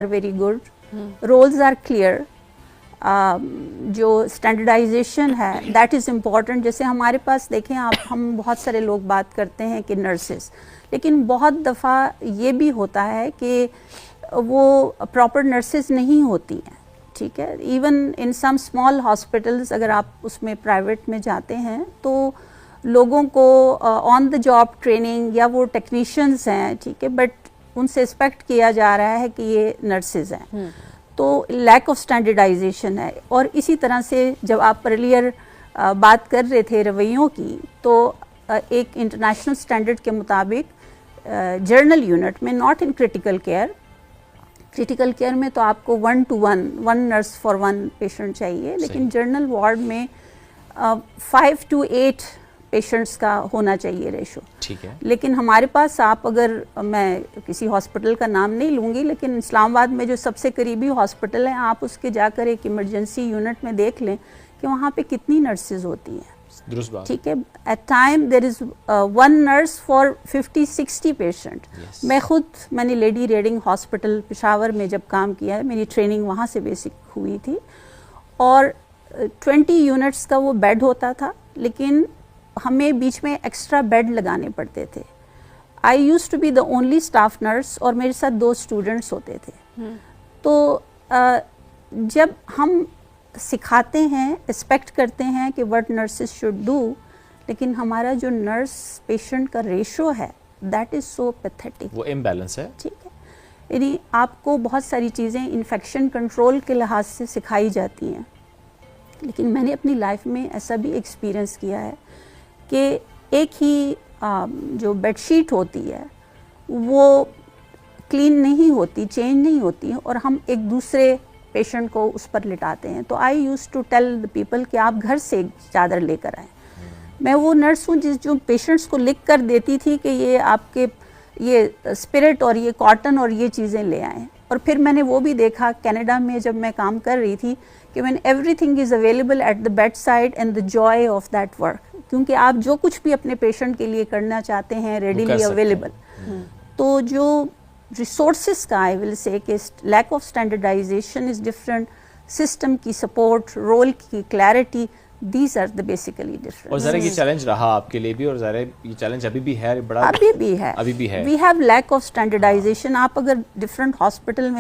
very good. Roles are clear. جو standardisation ہے that is important. جیسے ہمارے پاس دیکھیں آپ, ہم بہت سارے لوگ بات کرتے ہیں کہ نرسز, لیکن بہت دفعہ یہ بھی ہوتا ہے کہ وہ پراپر نرسز نہیں ہوتی ہیں. ٹھیک ہے, even in some small hospitals اگر آپ اس میں پرائیویٹ میں جاتے ہیں تو لوگوں کو آن دا جاب ٹریننگ یا وہ ٹیکنیشینز ہیں, ٹھیک ہے, بٹ ان سے ایکسپیکٹ کیا جا رہا ہے کہ یہ نرسز ہیں. تو لیک آف اسٹینڈرڈائزیشن ہے. اور اسی طرح سے جب آپ ارلیئر بات کر رہے تھے رویوں کی, تو ایک انٹرنیشنل اسٹینڈرڈ کے مطابق جرنل یونٹ میں, ناٹ ان کریٹیکل کیئر میں تو آپ کو 1 to 1 نرس فار 1 پیشنٹ چاہیے, لیکن جرنل وارڈ میں 5 to 8 پیشنٹس کا ہونا چاہیے ریشو. ٹھیک ہے, لیکن ہمارے پاس آپ اگر, میں کسی ہاسپٹل کا نام نہیں لوں گی, لیکن اسلام آباد میں جو سب سے قریبی ہاسپٹل ہے, آپ اس کے جا کر ایک ایمرجنسی یونٹ میں دیکھ لیں کہ وہاں پہ کتنی نرسز ہوتی ہیں. درست بات. ٹھیک ہے, at time there is 1 nurse for 50-60 patient. میں نے لیڈی ریڈنگ ہاسپٹل پشاور میں جب کام کیا ہے, میری ٹریننگ وہاں سے بیسک ہوئی تھی, اور 20 یونٹس کا وہ بیڈ ہوتا تھا, لیکن ہمیں بیچ میں ایکسٹرا بیڈ لگانے پڑتے تھے. I used to be the only staff nurse, اور میرے ساتھ 2 اسٹوڈنٹس ہوتے تھے. تو جب ہم سکھاتے ہیں, ایکسپیکٹ کرتے ہیں کہ وٹ نرسز شوڈ ڈو, لیکن ہمارا جو نرس پیشنٹ کا ریشو ہے دیٹ از سو پیتھیٹک, وہ امبیلنس ہے. ٹھیک ہے, یعنی آپ کو بہت ساری چیزیں انفیکشن کنٹرول کے لحاظ سے سکھائی جاتی ہیں, لیکن میں نے اپنی لائف میں ایسا بھی ایکسپیرئنس کیا ہے کہ ایک ہی جو بیڈ شیٹ ہوتی ہے وہ کلین نہیں ہوتی, چینج نہیں ہوتی, اور ہم ایک دوسرے پیشنٹ کو اس پر لٹاتے ہیں. تو I used to tell the people کہ آپ گھر سے چادر لے کر آئیں. میں وہ نرس ہوں جو پیشنٹس کو لکھ کر دیتی تھی کہ یہ آپ کے یہ اسپرٹ اور یہ کاٹن اور یہ چیزیں لے آئیں. اور پھر میں نے وہ بھی دیکھا کینیڈا میں جب میں کام کر رہی تھی کہ when everything is available at the bedside and the joy of that work, کیونکہ آپ جو کچھ بھی اپنے پیشنٹ کے لیے کرنا چاہتے ہیں ریڈیلی اویلیبل. تو جو ریسورسز کا آئی ول سے کہ lack of standardization is different, system کی سپورٹ, رول کی clarity, these are the basically different. اور ذرا یہ چیلنج رہا آپ کے لیے بھی, اور ذرا یہ چیلنج ابھی بھی ہے, بڑا ابھی بھی ہے. We have lack of standardization. آپ اگر ڈفرنٹ ہاسپٹل میں